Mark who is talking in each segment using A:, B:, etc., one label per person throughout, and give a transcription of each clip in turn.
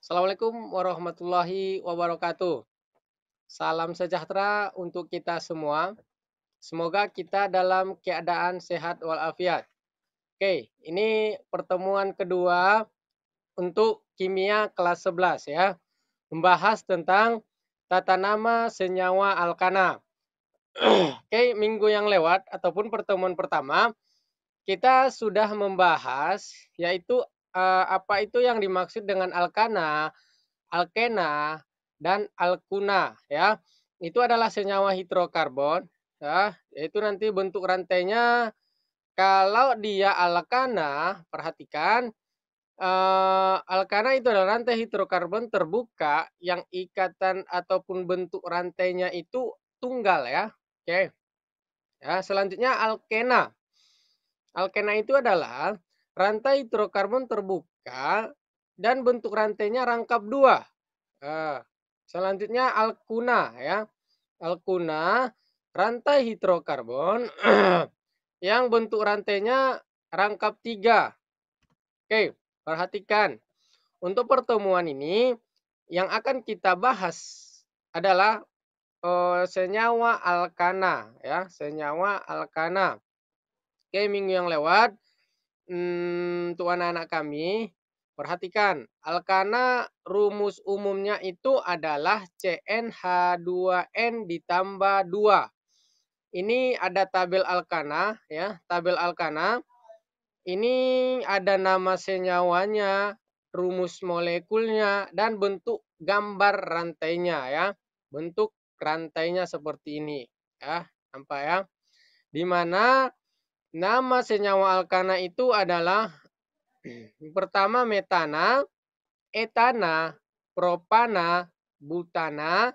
A: Assalamualaikum warahmatullahi wabarakatuh. Salam sejahtera untuk kita semua. Semoga kita dalam keadaan sehat walafiat. Oke, ini pertemuan kedua untuk kimia kelas 11 ya. Membahas tentang tata nama senyawa alkana. Oke, minggu yang lewat ataupun pertemuan pertama kita sudah membahas yaitu apa itu yang dimaksud dengan alkana, alkena, dan alkuna ya. Itu adalah senyawa hidrokarbon ya, yaitu nanti bentuk rantainya kalau dia alkana, perhatikan alkana itu adalah rantai hidrokarbon terbuka yang ikatan ataupun bentuk rantainya itu tunggal ya. Oke. Ya, selanjutnya alkena. Alkena itu adalah rantai hidrokarbon terbuka dan bentuk rantainya rangkap dua. Selanjutnya alkuna ya. Alkuna rantai hidrokarbon yang bentuk rantainya rangkap tiga. Oke, perhatikan. Untuk pertemuan ini yang akan kita bahas adalah senyawa alkana ya, senyawa alkana. Oke, minggu yang lewat untuk anak-anak kami, perhatikan, alkana rumus umumnya itu adalah CnH2n ditambah 2. Ini ada tabel alkana ya, tabel alkana. Ini ada nama senyawanya, rumus molekulnya, dan bentuk gambar rantainya ya. Bentuk rantainya seperti ini ya, nampak ya. Di mana nama senyawa alkana itu adalah pertama metana, etana, propana, butana,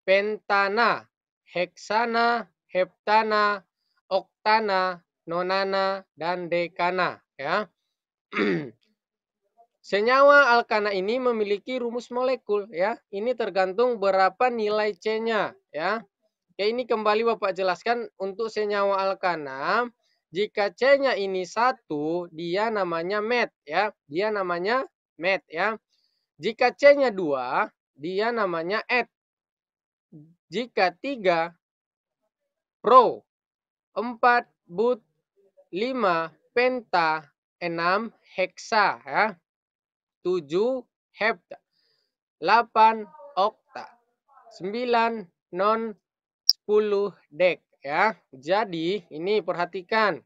A: pentana, heksana, heptana, oktana, nonana, dan dekana ya. Senyawa alkana ini memiliki rumus molekul ya. Ini tergantung berapa nilai C-nya ya. Oke, ini kembali Bapak jelaskan untuk senyawa alkana. Jika C-nya ini 1, dia namanya met ya. Dia namanya met ya. Jika C-nya 2, dia namanya et. Jika 3, pro. 4, but. 5, penta. 6, heksa ya. 7, hepta. 8, okta. 9, non. 10, dek ya. Jadi ini perhatikan.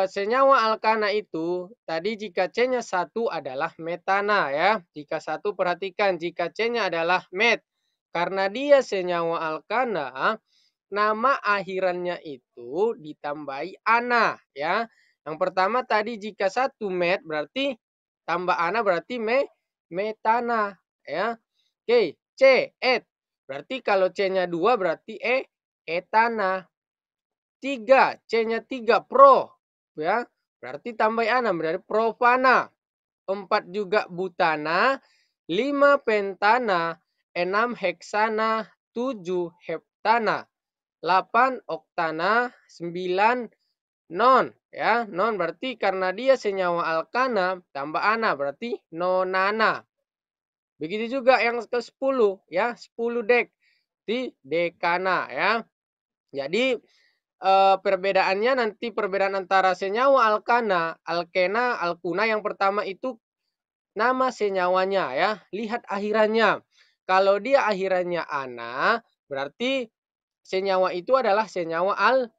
A: Senyawa alkana itu tadi jika C-nya 1 adalah metana ya. Jika 1 perhatikan jika C-nya adalah met. Karena dia senyawa alkana, nama akhirannya itu ditambahi ana ya. Yang pertama tadi jika 1 met berarti tambah ana berarti metana ya. Oke, C et. Berarti kalau C-nya 2 berarti etana. 3, C-nya 3, pro. Ya, berarti tambah ana berarti propana. 4 juga butana, 5 pentana, 6 heksana, 7 heptana, 8 oktana, 9 non. Ya, non berarti karena dia senyawa alkana tambah ana berarti nonana. Begitu juga yang ke-10 ya, 10 dek di dekana ya. Jadi perbedaannya nanti perbedaan antara senyawa alkana, alkena, alkuna yang pertama itu nama senyawanya ya. Lihat akhirannya. Kalau dia akhirannya ana, berarti senyawa itu adalah senyawa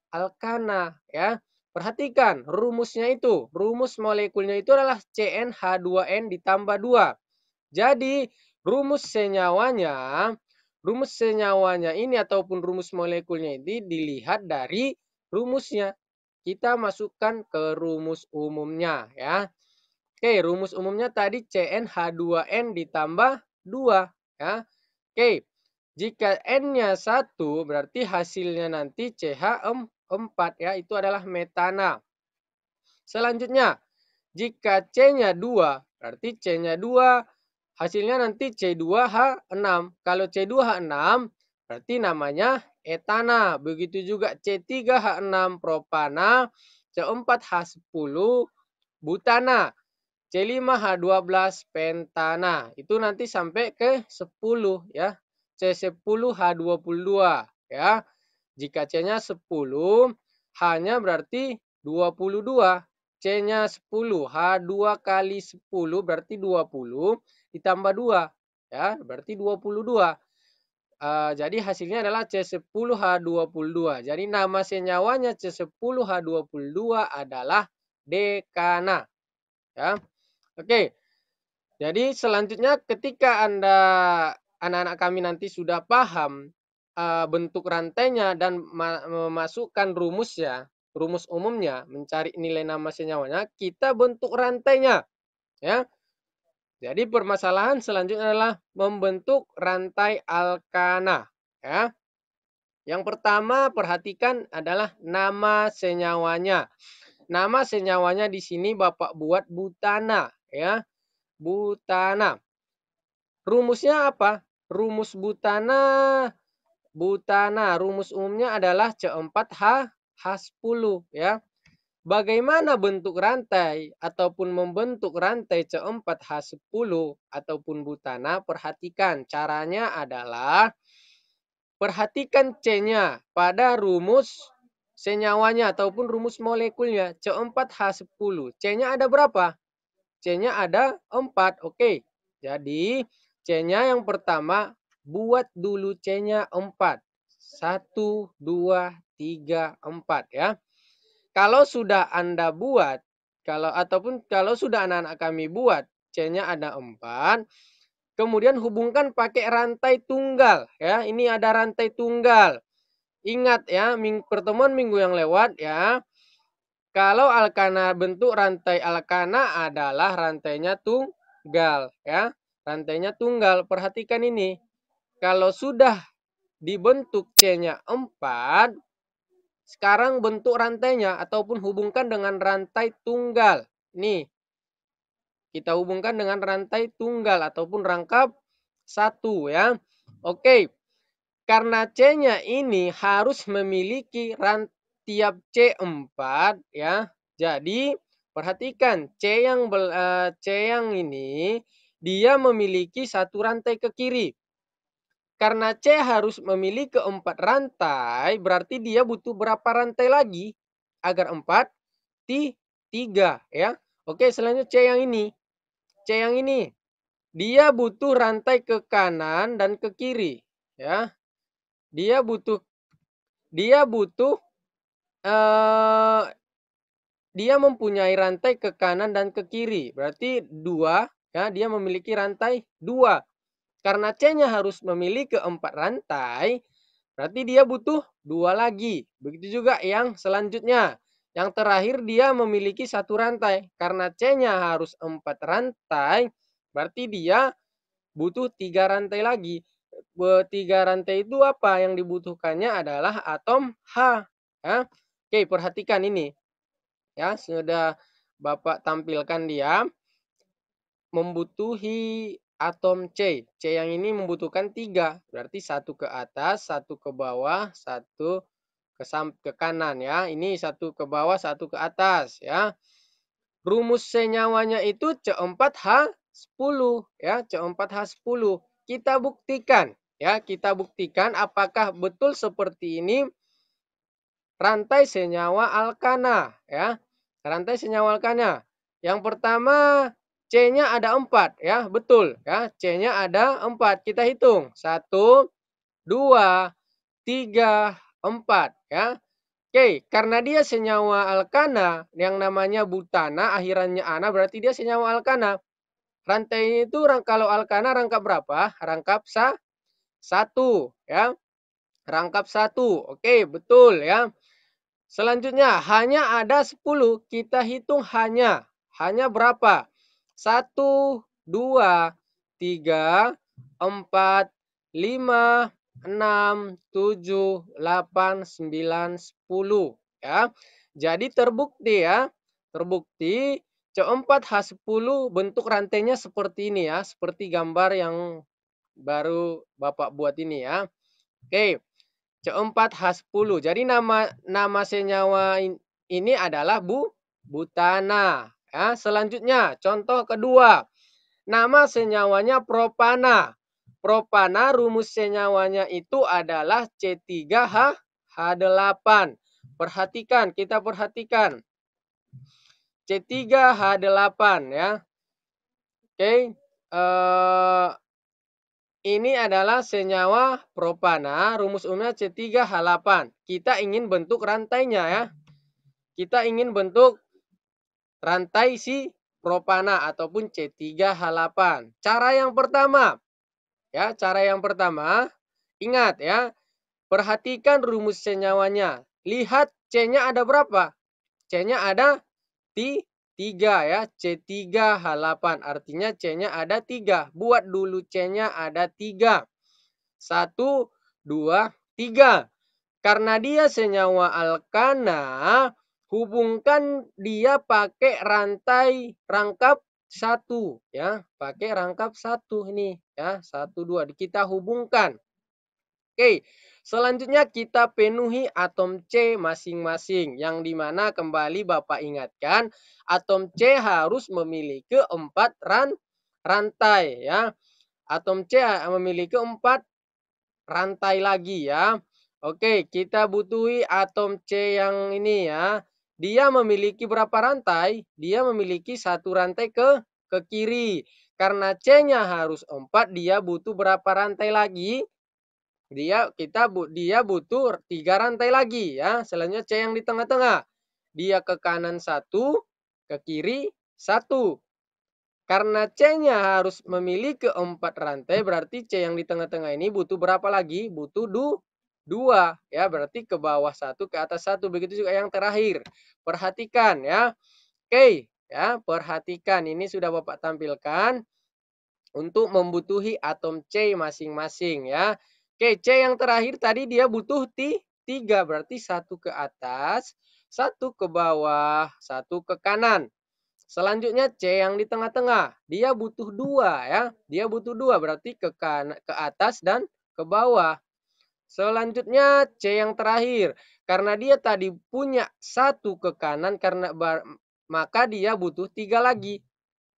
A: alkana ya. Perhatikan rumusnya itu. Rumus molekulnya itu adalah CnH2n ditambah 2. Jadi rumus senyawanya ini ataupun rumus molekulnya ini dilihat dari rumusnya. Kita masukkan ke rumus umumnya ya. Oke, rumus umumnya tadi CnH2n ditambah 2 ya. Oke, jika N-nya 1 berarti hasilnya nanti CH4 ya, itu adalah metana. Selanjutnya, jika C-nya 2 berarti C-nya 2 hasilnya nanti C2H6. Kalau C2H6 berarti namanya etana. Begitu juga C3H6 propana, C4H10 butana. C5H12 pentana. Itu nanti sampai ke 10 ya. C10H22 ya. Jika C-nya 10, H-nya berarti 22. C-nya 10, H2 kali 10 berarti 20 ditambah 2 ya, berarti 22. Jadi hasilnya adalah C10H22. Jadi nama senyawanya C10H22 adalah dekana ya. Oke. Jadi selanjutnya ketika anak-anak kami nanti sudah paham bentuk rantainya dan memasukkan rumusnya, rumus umumnya, mencari nilai nama senyawanya, kita bentuk rantainya ya. Jadi permasalahan selanjutnya adalah membentuk rantai alkana ya. Yang pertama perhatikan adalah nama senyawanya. Nama senyawanya di sini Bapak buat butana ya. Butana. Rumusnya apa? Rumus butana rumus umumnya adalah C4H H10 ya. Bagaimana bentuk rantai ataupun membentuk rantai C4H10 ataupun butana? Perhatikan caranya adalah perhatikan C-nya pada rumus senyawanya ataupun rumus molekulnya C4H10. C-nya ada berapa? C-nya ada 4. Oke. Jadi C-nya yang pertama buat dulu C-nya 4. 1, 2, 3, 4 ya. Kalau sudah Anda buat, kalau sudah anak-anak kami buat, C-nya ada 4, kemudian hubungkan pakai rantai tunggal ya. Ini ada rantai tunggal. Ingat ya, pertemuan minggu yang lewat ya. Kalau alkana, bentuk rantai alkana adalah rantainya tunggal ya. Rantainya tunggal. Perhatikan ini. Kalau sudah dibentuk C-nya 4, sekarang bentuk rantainya ataupun hubungkan dengan rantai tunggal. Nih, kita hubungkan dengan rantai tunggal ataupun rangkap 1 ya. Oke, karena C-nya ini harus memiliki tiap C4 ya. Jadi perhatikan C yang ini dia memiliki satu rantai ke kiri. Karena C harus memiliki 4 rantai, berarti dia butuh berapa rantai lagi agar 4? 3 ya. Oke, selanjutnya C yang ini. C yang ini dia butuh rantai ke kanan dan ke kiri ya. Dia butuh eh, dia mempunyai rantai ke kanan dan ke kiri. Berarti 2 ya, dia memiliki rantai 2. Karena C-nya harus memiliki 4 rantai, berarti dia butuh 2 lagi. Begitu juga yang selanjutnya. Yang terakhir dia memiliki 1 rantai. Karena C-nya harus 4 rantai, berarti dia butuh 3 rantai lagi. 3 rantai itu apa? Yang dibutuhkannya adalah atom H. Ya. Oke, perhatikan ini. Ya, sudah Bapak tampilkan dia membutuhi atom C. C yang ini membutuhkan 3. Berarti 1 ke atas, 1 ke bawah, 1 ke kanan ya. Ini 1 ke bawah, 1 ke atas ya. Rumus senyawanya itu C4H10 ya, C4H10. Kita buktikan ya, kita buktikan apakah betul seperti ini rantai senyawa alkana ya. Rantai senyawa alkana. Yang pertama C-nya ada 4 ya, betul ya. C-nya ada 4. Kita hitung. 1, 2, 3, 4 ya. Oke, karena dia senyawa alkana yang namanya butana akhirannya ana berarti dia senyawa alkana. Rantainya itu kalau alkana rangkap berapa? Rangkap 1 ya. Rangkap 1. Oke, betul ya. Selanjutnya, hanya ada 10. Kita hitung hanya. Hanya berapa? 1, 2, 3, 4, 5, 6, 7, 8, 9, 10. Ya. Jadi terbukti ya. Terbukti C4H10 bentuk rantainya seperti ini ya. Seperti gambar yang baru Bapak buat ini ya. Oke. C4H10. Jadi nama senyawa ini adalah butana Ya, selanjutnya contoh kedua. Nama senyawanya propana. Propana rumus senyawanya itu adalah C3H8. Perhatikan, kita perhatikan. C3H8 ya. Oke. Ini adalah senyawa propana, rumus umumnya C3H8. Kita ingin bentuk rantainya ya. Kita ingin bentuk rantai si propana ataupun C3H8. Cara yang pertama, ya, ingat ya, perhatikan rumus senyawanya. Lihat C-nya ada berapa? C-nya ada 3 ya, C3H8. Artinya C-nya ada 3. Buat dulu C-nya ada 3. 1, 2, 3. Karena dia senyawa alkana, hubungkan dia pakai rantai rangkap 1 ya, pakai rangkap 1 ini ya, 1 2 kita hubungkan. Oke, selanjutnya kita penuhi atom C masing-masing, yang dimana kembali Bapak ingatkan atom C harus memiliki 4 rantai ya. Atom C memiliki 4 rantai lagi ya. Oke, kita butuhi atom C yang ini ya. Dia memiliki berapa rantai? Dia memiliki 1 rantai ke kiri. Karena C-nya harus 4, dia butuh berapa rantai lagi? Dia butuh 3 rantai lagi ya. Selanjutnya C yang di tengah-tengah. Dia ke kanan 1, ke kiri 1. Karena C-nya harus memiliki 4 rantai, berarti C yang di tengah-tengah ini butuh berapa lagi? Butuh 2 ya, berarti ke bawah 1, ke atas 1. Begitu juga yang terakhir. Perhatikan ya. Oke, ya, perhatikan ini sudah Bapak tampilkan untuk membutuhi atom C masing-masing ya. Oke, C yang terakhir tadi dia butuh 3, berarti 1 ke atas, 1 ke bawah, 1 ke kanan. Selanjutnya C yang di tengah-tengah, dia butuh 2 ya. Dia butuh 2 berarti ke atas dan ke bawah. Selanjutnya C yang terakhir, karena dia tadi punya 1 ke kanan maka dia butuh 3 lagi.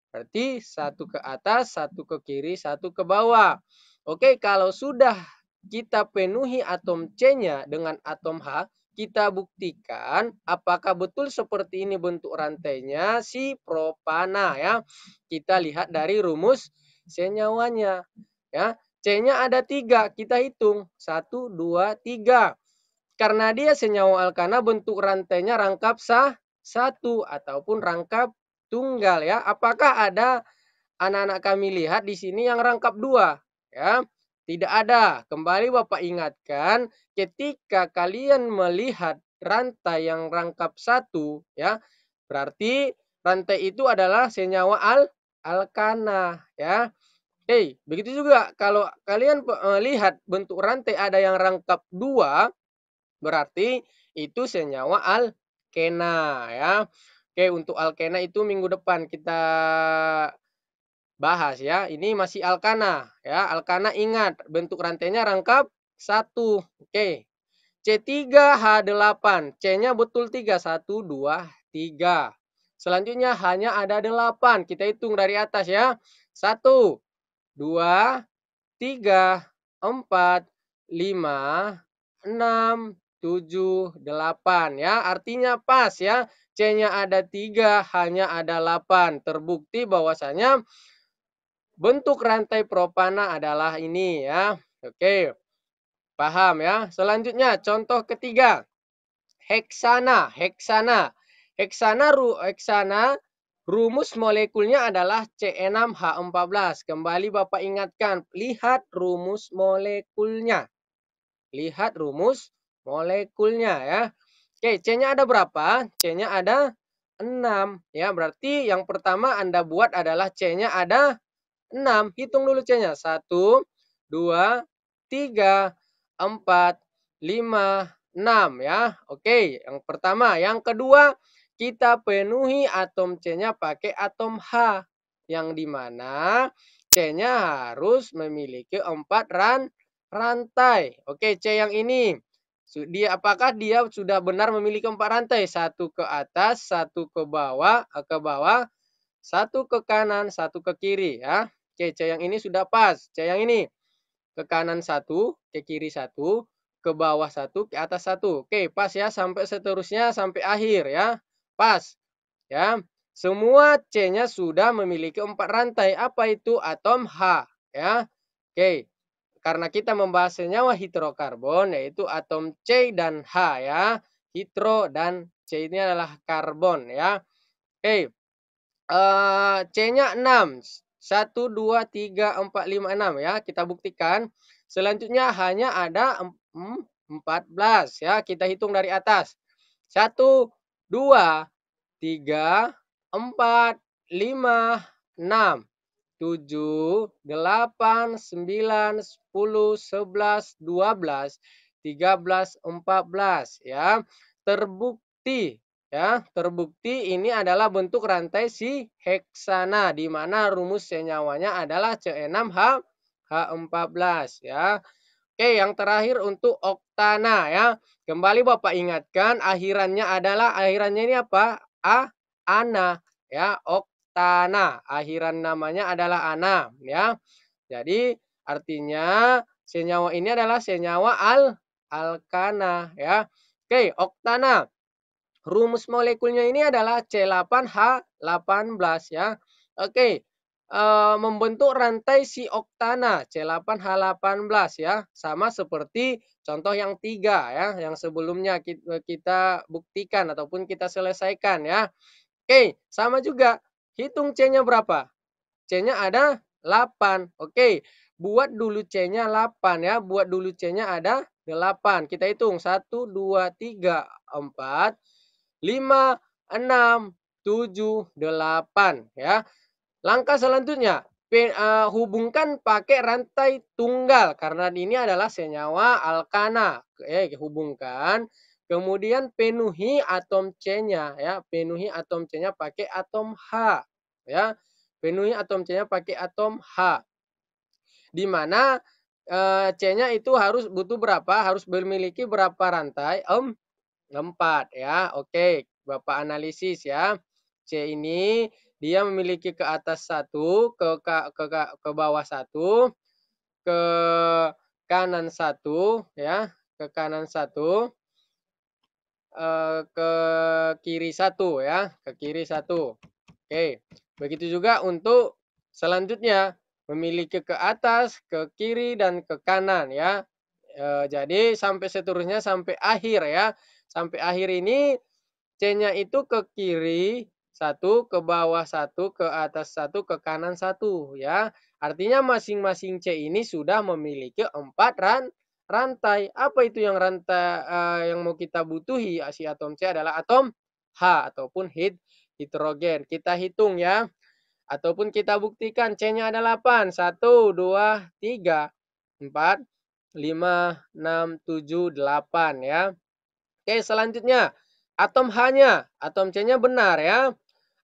A: Berarti 1 ke atas, 1 ke kiri, 1 ke bawah. Oke, kalau sudah kita penuhi atom C-nya dengan atom H, kita buktikan apakah betul seperti ini bentuk rantainya si propana ya. Kita lihat dari rumus senyawanya ya. C-nya ada 3, kita hitung 1, 2, 3. Karena dia senyawa alkana, bentuk rantainya rangkap 1 ataupun rangkap tunggal ya. Apakah ada anak-anak kami lihat di sini yang rangkap 2 ya? Tidak ada. Kembali Bapak ingatkan, ketika kalian melihat rantai yang rangkap 1 ya, berarti rantai itu adalah senyawa alkana ya. Oke, begitu juga kalau kalian lihat bentuk rantai ada yang rangkap 2, berarti itu senyawa alkena ya. Oke, untuk alkena itu minggu depan kita bahas ya. Ini masih alkana ya. Alkana ingat bentuk rantainya rangkap 1. Oke. C3H8. C-nya betul 3. 1, 2, 3. Selanjutnya hanya ada 8. Kita hitung dari atas ya. 1, 2, 3, 4, 5, 6, 7, 8 ya. Artinya pas ya. C-nya ada 3, hanya ada 8. Terbukti bahwasanya bentuk rantai propana adalah ini ya. Oke, paham ya. Selanjutnya contoh ketiga. Heksana. Heksana rumus molekulnya adalah C6H14. Kembali Bapak ingatkan, lihat rumus molekulnya. Lihat rumus molekulnya ya. Oke, C-nya ada berapa? C-nya ada 6 ya. Berarti yang pertama Anda buat adalah C-nya ada 6. Hitung dulu C-nya. 1, 2, 3, 4, 5, 6 ya. Oke, yang pertama. Yang kedua, kita penuhi atom C-nya pakai atom H. Yang dimana C-nya harus memiliki 4 rantai. Oke, C yang ini. Apakah dia sudah benar memiliki 4 rantai? Satu ke atas, satu ke bawah, satu ke kanan, satu ke kiri ya. Oke, C yang ini sudah pas. C yang ini ke kanan satu, ke kiri satu, ke bawah satu, ke atas satu. Oke, pas ya sampai seterusnya sampai akhir ya. Pas ya. Semua C-nya sudah memiliki 4 rantai. Apa itu? Atom H ya. Oke. Karena kita membahas senyawa hidrokarbon yaitu atom C dan H ya. Hidro dan C ini adalah karbon ya. Oke. C-nya 6. 1, 2, 3, 4, 5, 6 ya. Kita buktikan. Selanjutnya hanya ada 14 ya. Kita hitung dari atas. 1, 2, 3, 4, 5, 6, 7, 8, 9, 10, 11, 12, 13, 14 ya. Terbukti ini adalah bentuk rantai si heksana di mana rumus senyawanya adalah C6H14 ya. Oke, yang terakhir untuk oktana ya. Kembali Bapak ingatkan akhirannya ini apa? Ana ya, oktana. Akhiran namanya adalah ana ya. Jadi artinya senyawa ini adalah senyawa alkana ya. Oke, oktana. Rumus molekulnya ini adalah C8H18 ya. Oke, membentuk rantai si oktana C8H18 ya. Sama seperti contoh yang 3 ya, yang sebelumnya kita buktikan ataupun kita selesaikan ya. Oke, sama juga. Hitung C-nya berapa? C-nya ada 8. Oke, buat dulu C-nya 8 ya. Buat dulu C-nya ada 8. Kita hitung 1, 2, 3, 4, 5, 6, 7, 8 ya. Langkah selanjutnya, hubungkan pakai rantai tunggal karena ini adalah senyawa alkana. Hubungkan. Kemudian penuhi atom C-nya ya, penuhi atom C-nya pakai atom H ya. Penuhi atom C-nya pakai atom H. Di mana C-nya itu butuh berapa? Harus memiliki berapa rantai? 4 ya. Oke, Bapak analisis ya. C ini dia memiliki ke atas 1, ke bawah 1, ke kanan 1 ya, ke kanan 1, ke kiri 1 ya, ke kiri 1. Oke. Begitu juga untuk selanjutnya memiliki ke atas, ke kiri dan ke kanan ya. Jadi sampai seterusnya sampai akhir ya. Sampai akhir ini C-nya itu ke kiri 1, ke bawah 1, ke atas 1, ke kanan 1 ya. Artinya masing-masing C ini sudah memiliki 4 rantai. Apa itu yang yang mau kita butuhi si atom C adalah atom H ataupun hidrogen. Kita hitung ya. Ataupun kita buktikan C-nya ada 8. 1, 2, 3, 4, 5, 6, 7, 8 ya. Oke, selanjutnya atom H-nya. Atom C-nya benar ya.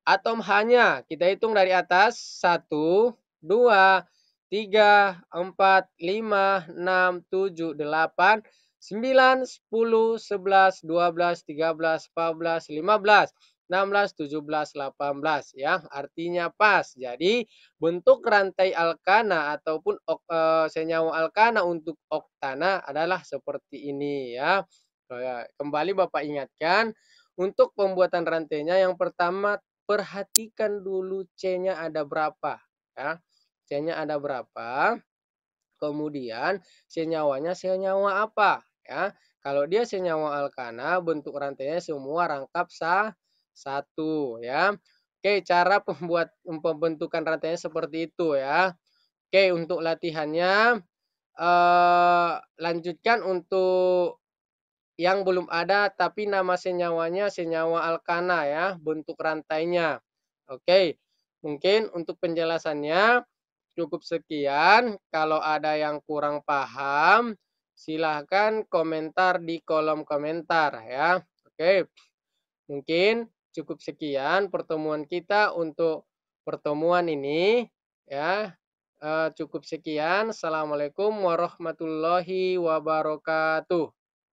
A: Atom H-nya kita hitung dari atas. 1, 2, 3, 4, 5, 6, 7, 8, 9, 10, 11, 12, 13, 14, 15, 16, 17, 18 ya. Artinya pas. Jadi bentuk rantai alkana ataupun senyawa alkana untuk oktana adalah seperti ini ya. Kembali Bapak ingatkan, untuk pembuatan rantainya yang pertama perhatikan dulu C-nya ada berapa ya. C-nya ada berapa? Kemudian senyawanya senyawa apa ya? Kalau dia senyawa alkana, bentuk rantainya semua rangkap satu ya. Oke, cara pembentukan rantainya seperti itu ya. Oke, untuk latihannya lanjutkan untuk yang belum ada tapi nama senyawanya senyawa alkana ya, bentuk rantainya. Oke, mungkin untuk penjelasannya cukup sekian. Kalau ada yang kurang paham, silahkan komentar di kolom komentar ya. Oke, mungkin cukup sekian pertemuan kita untuk pertemuan ini ya. Cukup sekian. Assalamualaikum warahmatullahi wabarakatuh.